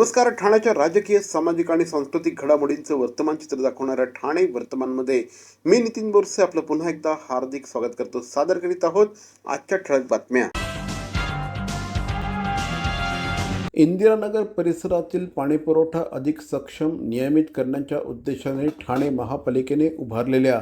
नमस्कार. ठाण्याच्या राजकीय, सामाजिक आणि सांस्कृतिक घडामोडींचं वर्तमान चित्र दाखवणाऱ्या ठाणे वर्तमानमध्ये मी नितीन बोरसे आपलं पुन्हा एकदा हार्दिक स्वागत करतो. सादर करीत आहोत आजच्या ठळक बातम्या. इंदिरानगर परिसरातील पाणीपुरवठा अधिक सक्षम नियमित करण्याच्या उद्देशाने ठाणे महापालिकेने उभारलेल्या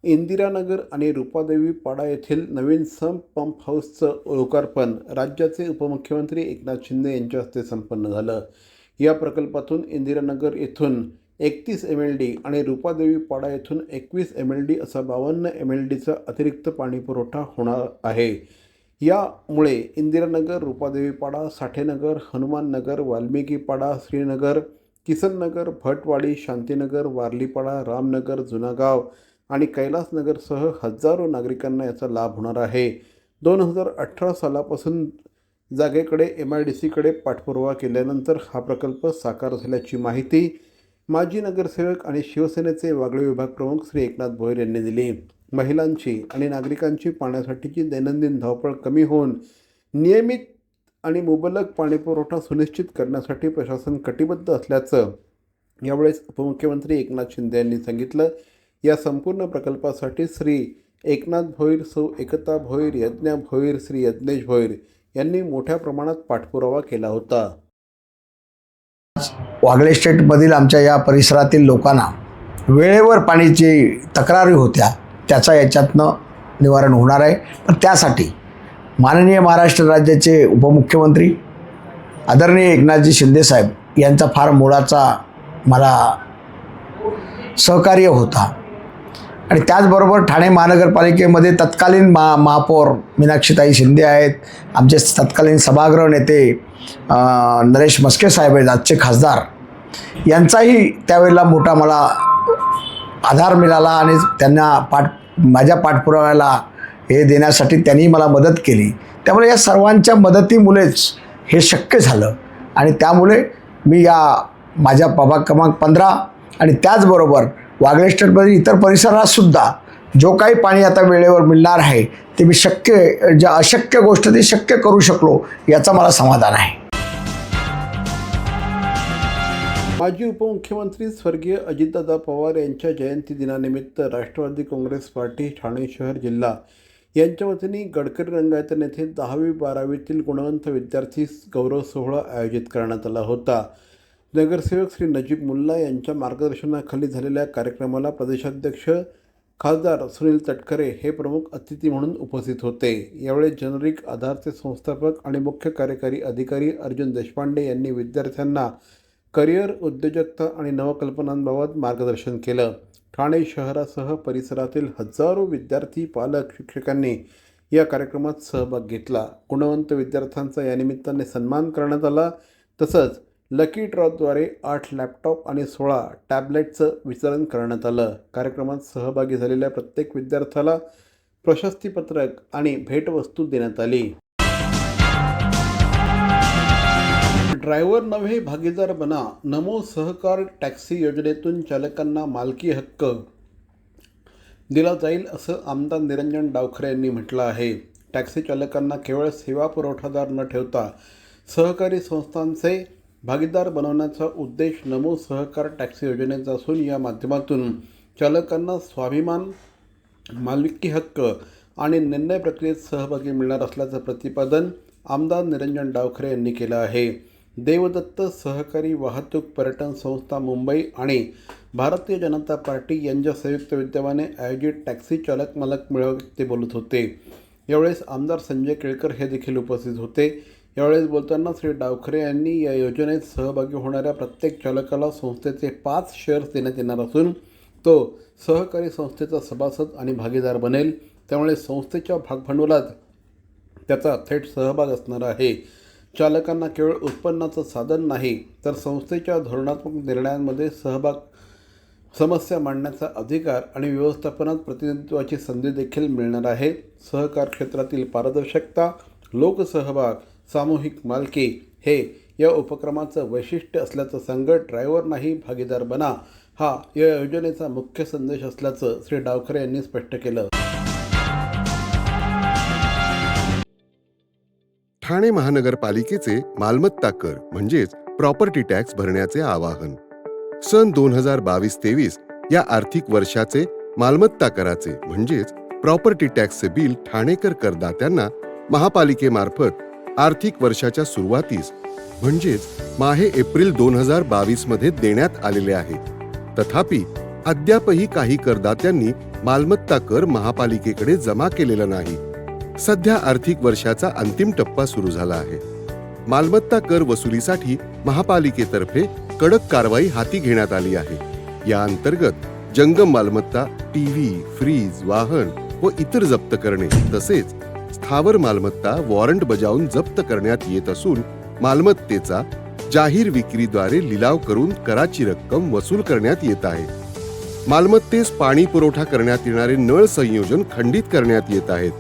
इंदिरानगर आणि रूपादेवी पाडा येथील नवीन संप पंप हाऊसचं लोकार्पण राज्याचे उपमुख्यमंत्री एकनाथ शिंदे यांच्या हस्ते संपन्न झालं. या प्रकल्पातून इंदिरानगर येथून 31 MLD आणि रूपादेवी पाडा येथून 21 MLD असा 52 MLDचा अतिरिक्त पाणीपुरवठा होणार आहे. यामुळे इंदिरानगर, रूपादेवी पाडा, साठेनगर, हनुमाननगर, वाल्मिकी पाडा, श्रीनगर, किसननगर, भटवाडी, शांतीनगर, वारलीपाडा, रामनगर, जुनागाव आणि कैलासनगरसह हजारो नागरिकांना याचा लाभ होणार आहे. 2018 सालापासून जागेकडे MIDCकडे पाठपुरावा केल्यानंतर हा प्रकल्प साकार झाल्याची माहिती माजी नगरसेवक आणि शिवसेनेचे वागळे विभाग प्रमुख श्री एकनाथ भोईर यांनी दिली. महिलांची आणि नागरिकांची पाण्यासाठीची दैनंदिन धावपळ कमी होऊन नियमित आणि मुबलक पाणीपुरवठा सुनिश्चित करण्यासाठी प्रशासन कटिबद्ध असल्याचं यावेळेस उपमुख्यमंत्री एकनाथ शिंदे यांनी सांगितलं. या संपूर्ण प्रकल्पासाठी श्री एकनाथ भोईर, सौ एकता भोईर, यज्ञा भोईर, श्री यज्ञेश भोईर यांनी मोठ्या प्रमाणात पाठपुरावा केला होता. वागळे स्टेटमधील आमच्या या परिसरातील लोकांना वेळेवर पाण्याची तक्रारी होत्या, त्याचा याच्यातनं निवारण होणार आहे. पण त्यासाठी माननीय महाराष्ट्र राज्याचे उपमुख्यमंत्री आदरणीय एकनाथजी शिंदेसाहेब यांचा फार मोलाचा मला सहकार्य होता. आणि त्याचबरोबर ठाणे महानगरपालिकेमध्ये तत्कालीन महापौर मीनाक्षीताई शिंदे आहेत, आमचे तत्कालीन सभागृह नेते नरेश मस्के साहेब आहेत, आजचे खासदार, यांचाही त्यावेळेला मोठा मला आधार मिळाला आणि त्यांना माझ्या पाठपुराव्याला हे देण्यासाठी त्यांनी मला मदत केली. त्यामुळे या सर्वांच्या मदतीमुळेच हे शक्य झालं. आणि त्यामुळे मी या माझ्या प्रभाग क्रमांक 15 आणि त्याचबरोबर वागळे स्टेटमधील इतर परिसरातसुद्धा जो काही पाणी आता वेळेवर मिळणार आहे ते मी ज्या अशक्य गोष्ट ती शक्य करू शकलो याचा मला समाधान आहे. माजी उपमुख्यमंत्री स्वर्गीय अजितदादा पवार यांच्या जयंती दिनानिमित्त राष्ट्रवादी काँग्रेस पार्टी ठाणे शहर जिल्हा यांच्या वतीने गडकरी रंगायतन येथे 10वी-12वीतील गुणवंत विद्यार्थी गौरव सोहळा आयोजित करण्यात आला होता. नगरसेवक श्री नजीब मुल्ला यांच्या मार्गदर्शनाखाली झालेल्या कार्यक्रमाला प्रदेशाध्यक्ष खासदार सुनील तटकरे हे प्रमुख अतिथी म्हणून उपस्थित होते. यावेळी जेनेरिक आधारचे संस्थापक आणि मुख्य कार्यकारी अधिकारी अर्जुन देशपांडे यांनी विद्यार्थ्यांना करिअर, उद्योजकता आणि नवकल्पनांबाबत मार्गदर्शन केलं. ठाणे शहरासह परिसरातील हजारो विद्यार्थी, पालक, शिक्षकांनी या कार्यक्रमात सहभाग घेतला. गुणवंत विद्यार्थ्यांचा या निमित्ताने सन्मान करण्यात आला. तसंच लकी ड्रॉद्वारे 8 लॅपटॉप आणि 16 टॅबलेटचं वितरण करण्यात आलं. कार्यक्रमात सहभागी झालेल्या प्रत्येक विद्यार्थ्याला प्रशस्तीपत्रक आणि भेटवस्तू देण्यात आली. ड्रायव्हर नव्हे भागीदार बना, नमो सहकार टॅक्सी योजनेतून चालकांना मालकी हक्क दिला जाईल असं आमदार निरंजन डावखरे यांनी म्हटलं आहे. टॅक्सी चालकांना केवळ सेवा पुरवठादार न ठेवता सहकारी संस्थांचे भागीदार बनवण्याचा उद्देश नमो सहकार टॅक्सी योजनेचा असून या माध्यमातून चालकांना स्वाभिमान, मालकी हक्क आणि निर्णय प्रक्रियेत सहभागी मिळणार असल्याचं प्रतिपादन आमदार निरंजन डावखरे यांनी केलं आहे. देवदत्त सहकारी वाहतूक पर्यटन संस्था मुंबई आणि भारतीय जनता पार्टी यांच्या संयुक्त विद्यमाने आयोजित टॅक्सी चालक मालक मेळाव्यात ते बोलत होते. यावेळेस आमदार संजय केळकर हे देखील उपस्थित होते. यावेळेस बोलताना श्री डावखरे यांनी या योजनेत सहभागी होणाऱ्या प्रत्येक चालकाला संस्थेचे 5 शेअर्स देण्यात येणार असून तो सहकारी संस्थेचा सभासद आणि भागीदार बनेल. त्यामुळे संस्थेच्या भागभांडवलात त्याचा थेट सहभाग असणार आहे. चालकांना केवळ उत्पन्नाचं साधन नाही तर संस्थेच्या धोरणात्मक निर्णयांमध्ये सहभाग, समस्या मांडण्याचा अधिकार आणि व्यवस्थापनात प्रतिनिधित्वाची संधी देखील मिळणार आहे. सहकार क्षेत्रातील पारदर्शकता, लोकसहभाग, सामूहिक मालकी हे या उपक्रमाचं वैशिष्ट्य असल्याचं सांगत ड्रायव्हर नाही भागीदार बना हा या योजनेचा मुख्य संदेश असल्याचं श्री डावखरे यांनी स्पष्ट केलं. ठाणे महानगरपालिकेचे मालमत्ता कर म्हणजेच प्रॉपर्टी टॅक्स भरण्याचे आवाहन. सन 2022-23 या आर्थिक वर्षाचे मालमत्ता कराचे म्हणजेच प्रॉपर्टी टॅक्सचे बिल ठाणेकर करदात्यांना महापालिकेमार्फत आर्थिक वर्षाच्या सुरुवातीस म्हणजेच माहे एप्रिल 2022 मध्ये देण्यात आलेले आहे. तथापि अद्यापही काही करदात्यांनी मालमत्ता कर महापालिकेकडे जमा केलेला नाही. सध्या आर्थिक वर्षाचा अंतिम टप्पा सुरू झाला आहे. मालमत्ता कर वसुलीसाठी महापालिकेतर्फे कडक कारवाई हाती घेण्यात आली आहे. या अंतर्गत जंगम मालमत्ता, टीव्ही, फ्रीज, वाहन व इतर जप्त करणे तसेच स्थावर मालमत्ता वॉरंट बजावून जप्त करण्यात येत असून मालमत्तेचा जाहीर विक्रीद्वारे लिलाव करून कराची रक्कम वसूल करण्यात येत आहे. मालमत्तेस पाणी पुरवठा करण्यात येणारे नळ संयोजन खंडित करण्यात येत आहेत.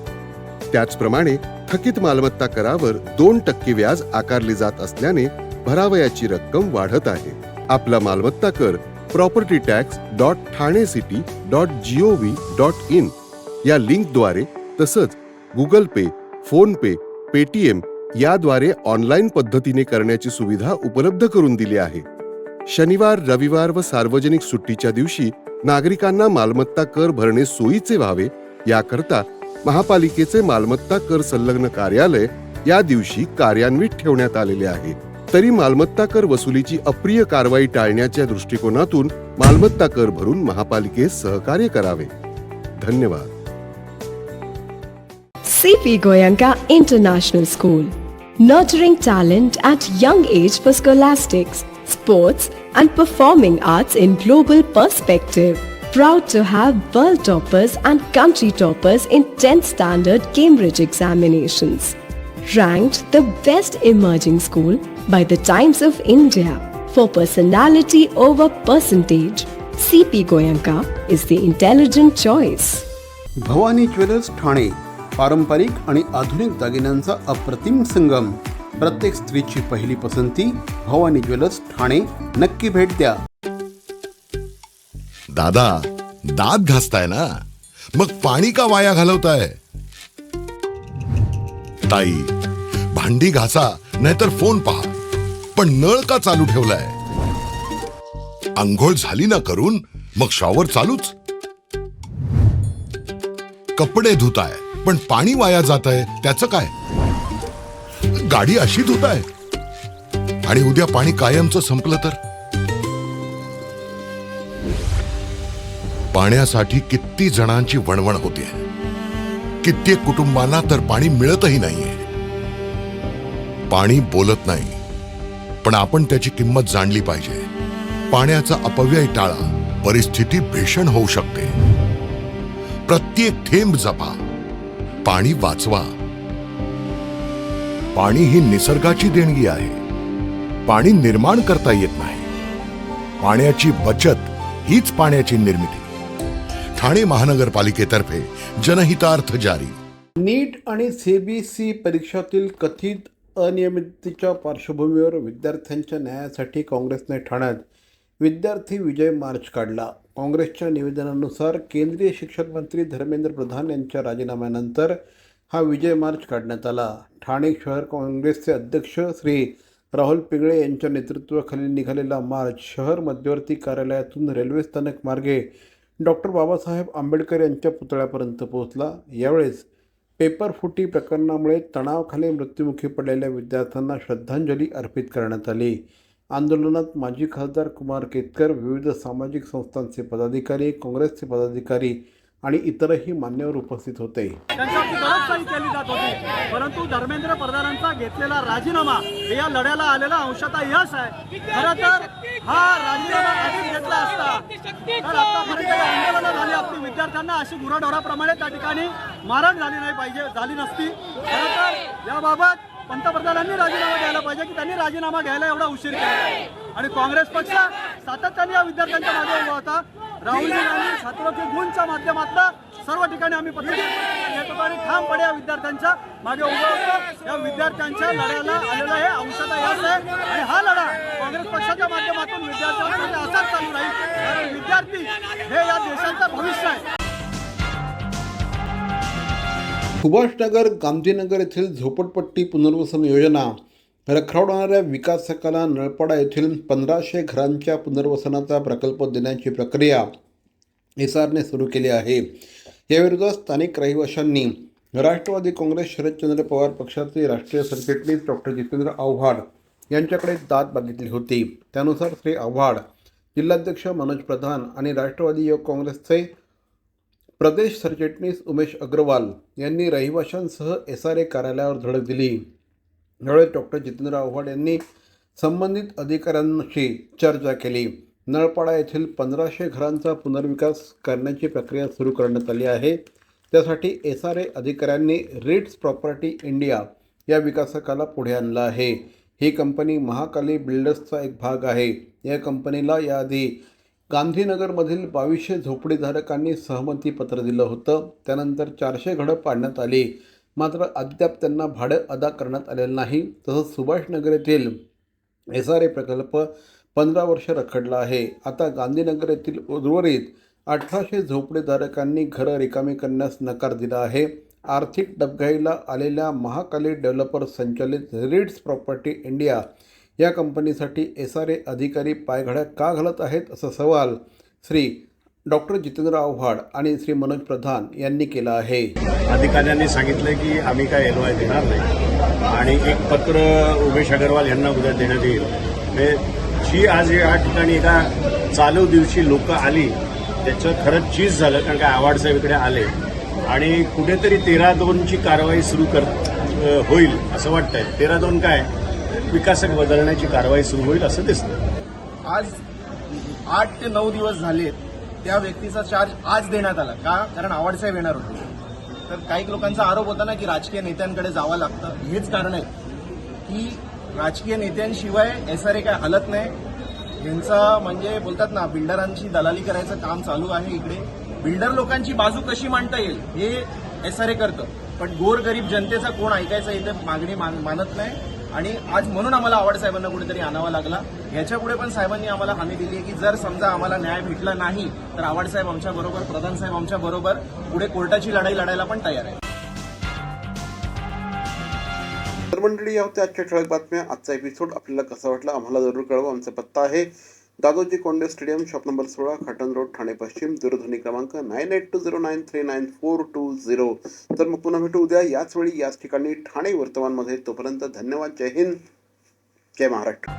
त्याचप्रमाणे थकीत मालमत्ता करावर 2% व्याज आकारले जात असल्याने भरावयाची रक्कम वाढत आहे. आपला मालमत्ता कर propertytax.thanecity.gov.in या लिंकद्वारे तसंच गुगल पे, फोन पे, पेटीएम याद्वारे ऑनलाईन पद्धतीने करण्याची सुविधा उपलब्ध करून दिली आहे. शनिवार, रविवार व सार्वजनिक सुट्टीच्या दिवशी नागरिकांना मालमत्ता कर भरणे सोयीचे व्हावे याकरता महापालिकेचे मालमत्ता कर संलग्न कार्यालय या दिवशी कार्यान्वित ठेवण्यात आलेले आहे. तरी मालमत्ता कर वसुलीची अप्रिय कारवाई टाळण्याच्या दृष्टिकोनातून मालमत्ता कर भरून महापालिकेस सहकार्य करावे. धन्यवाद. CP Goenka International School, nurturing talent at young age for scholastics, sports and performing arts in global perspective. Proud to have world toppers and country toppers in 10th standard Cambridge examinations. Ranked the best emerging school by the Times of India for personality over percentage. CP Goenka is the intelligent choice. Bhavani jewellers Thane, पारंपरिक आणि आधुनिक दागिन्यांचा अप्रतिम संगम. प्रत्येक स्त्रीची पहिली पसंती Bhavani jewellers Thane. नक्की भेट द्या. दादा, दात घासताय ना, मग पाणी का वाया घालवताय? ताई, भांडी घासा नाहीतर फोन पहा, पण नळ का चालू ठेवलाय? अंघोळ झाली ना करून, मग शॉवर चालूच. कपडे धुताय पण पाणी वाया जातंय, त्याचं काय? गाडी अशी धुताय आणि उद्या पाणी कायमचं संपलं तर? पाण्यासाठी किती जणांची वणवण होते. कित्येक कुटुंबांना तर पाणी मिळतही नाहीये. पाणी बोलत नाही, पण आपण त्याची किंमत जाणली पाहिजे. पाण्याचा अपव्यय टाळा, परिस्थिती भीषण होऊ शकते. प्रत्येक थेंब जपा, पाणी वाचवा. पाणी ही निसर्गाची देणगी आहे. पाणी निर्माण करता येत नाही. पाण्याची बचत हीच पाण्याची निर्मिती. ठाणे महानगरपालिकेतर्फे जनहितार्थ जारी. नीट आणि CBSE परीक्षातील कथित अनियमिततेच्या पार्श्वभूमीवर विद्यार्थ्यांच्या न्यायासाठी काँग्रेसने ठाण्यात विद्यार्थी विजय मार्च काढला. काँग्रेसच्या निवेदनानुसार केंद्रीय शिक्षण मंत्री धर्मेंद्र प्रधान यांच्या राजीनाम्यानंतर हा विजय मार्च काढण्यात आला. ठाणे शहर काँग्रेसचे अध्यक्ष श्री राहुल पिंगळे यांच्या नेतृत्वाखाली निघालेला मार्च शहर मध्यवर्ती कार्यालयातून रेल्वे स्थानक मार्गे डॉक्टर बाबासाहेब आंबेडकर यांच्या पुतळ्यापर्यंत पोहोचला. यावेळेस पेपरफुटी प्रकरणामुळे तणावाखाली मृत्युमुखी पडलेल्या विद्यार्थ्यांना श्रद्धांजली अर्पित करण्यात आली. आंदोलनात माजी खासदार कुमार केतकर, विविध सामाजिक संस्थांचे पदाधिकारी, काँग्रेसचे पदाधिकारी आणि इतरही मान्यवर उपस्थित होते. त्यांच्यावरती गलतफहमी केली जात होती, परंतु धर्मेंद्र प्रधानांचा घेतलेला राजीनामा हे या लढ्याला आलेला अंशतः यश आहे. खरं तर हा राजीनामा आधीच घेतला असता तर आतापर्यंत आंदोलनं झाली असती, विद्यार्थ्यांना अशी गुराढोराप्रमाणे त्या ठिकाणी मारहाण झाली नसती. खरं तर याबाबत पंतप्रधानांनी राजीनामा द्यायला पाहिजे की त्यांनी राजीनामा घ्यायला एवढा उशीर केला. आणि काँग्रेस पक्ष सातत्याने या विद्यार्थ्यांच्या मागे उभा होता. राहुलजी गांधी छात्रों गुणच्या माध्यमातून सर्व ठिकाणी आम्ही पत्रकार घेतो आणि ठामपणे या विद्यार्थ्यांच्या मागे उभा होतो. या विद्यार्थ्यांच्या लढ्याला आलेला हे अंशतः यश आहे आणि हा लढा काँग्रेस पक्षाच्या माध्यमातून विद्यार्थ्यांसाठी असाच चालू राहील. कारण विद्यार्थी हे या देशाचं भविष्य आहे. सुभाषनगर, गांधीनगर येथील झोपडपट्टी पुनर्वसन योजना रखडवणाऱ्या विकासकाला नळपाडा येथील 1500 घरांच्या पुनर्वसनाचा प्रकल्प देण्याची प्रक्रिया एसआरने सुरू केली आहे. याविरोधात स्थानिक रहिवाशांनी राष्ट्रवादी काँग्रेस शरदचंद्र पवार पक्षाचे राष्ट्रीय सरचिटणीस डॉक्टर जितेंद्र आव्हाड यांच्याकडे दाद मागितली होती. त्यानुसार श्री आव्हाड, जिल्हाध्यक्ष मनोज प्रधान आणि राष्ट्रवादी युवक काँग्रेसचे प्रदेश सरचिटणीस उमेश अग्रवाल यांनी रहिवाशांसह एसआरए कार्यालयावर धडक दिली. यावेळी डॉक्टर जितेंद्र आव्हाड यांनी संबंधित अधिकाऱ्यांशी चर्चा केली. नळपाडा येथील 1500 घरांचा पुनर्विकास करण्याची प्रक्रिया सुरू करण्यात आली आहे. त्यासाठी एसआरए अधिकाऱ्यांनी रिट्स प्रॉपर्टी इंडिया या विकासकाला पुढे आणलं आहे. ही कंपनी महाकाली बिल्डर्सचा एक भाग आहे. या कंपनीला याआधी गांधीनगरमधील 2200 झोपडीधारकांनी सहमतीपत्र दिलं होतं. त्यानंतर 400 घरं पाडण्यात आली, मात्र अद्याप त्यांना भाडं अदा करण्यात आलेलं नाही. तसंच सुभाषनगर येथील एसआरए प्रकल्प 15 वर्ष रखडला आहे. आता गांधीनगर येथील उर्वरित 1800 झोपडीधारकांनी घरं रिकामी करण्यास नकार दिला आहे. आर्थिक डबघाईला आलेल्या महाकाली डेव्हलपर्स संचालित रिट्स प्रॉपर्टी इंडिया या कंपनीसाठी एसआरए अधिकारी पायघड्या का घालत आहेत, असा सवाल श्री डॉक्टर जितेंद्र आव्हाड आणि श्री मनोज प्रधान यांनी केला आहे. अधिकाऱ्यांनी सांगितलं की आम्ही काय LOI देणार नाही आणि एक पत्र उमेश अग्रवाल यांना उद्या देण्यात येईल. जी आज या ठिकाणी एका चालू दिवशी लोक आली त्याचं खरंच चीज झालं, कारण का आव्हाड साहेब इकडे आले आणि कुठेतरी 13-2ची कारवाई सुरू होईल असं वाटतंय. 13-2 काय, विकासक बदलण्याची कारवाई सुरू होईल असं दिसतं. आज 8 ते 9 दिवस झाले त्या व्यक्तीचा चार्ज आज देण्यात आला. का? कारण आव्हाड साहेब येणार होते. तर काही लोकांचा आरोप होता ना की राजकीय नेत्यांकडे जावं लागतं. हेच कारण आहे की राजकीय नेत्यांशिवाय एसआरए काय हलत नाही. यांचा म्हणजे बोलतात ना, बिल्डरांची दलाली करायचं काम चालू आहे इकडे. बिल्डर लोकांची बाजू कशी मांडता येईल हे एसआरए करतं, पण गोरगरीब जनतेचा कोण ऐकायचा इथे मागणी मानत नाही. आणि आज म्हणून आम्हाला आव्हाड साहेबांना कुठेतरी आणावा लागला. याच्या पुढे पण साहेबांनी आम्हाला हमी दिली आहे की जर समजा आम्हाला न्याय भेटला नाही तर आव्हाड साहेब आमच्या बरोबर, प्रधान साहेब आमच्या बरोबर पुढे कोर्टाची लढाई लढायला पण तयार आहे. तर मंडळी, या होत्या आजच्या ठळक बातम्या. आजचा एपिसोड आपल्याला कसा वाटला आम्हाला जरूर कळवा. आमचा पत्ता आहे Dadoji Konde stadium, shop number 16, Khatan road, Thane पश्चिम. दूरध्वनी क्रमांक 9820939420. तर मग पुन्हा भेटू उद्या याच वेळी याच ठिकाणी ठाणे वर्तमानमध्ये. तोपर्यंत धन्यवाद. जय हिंद, जय महाराष्ट्र.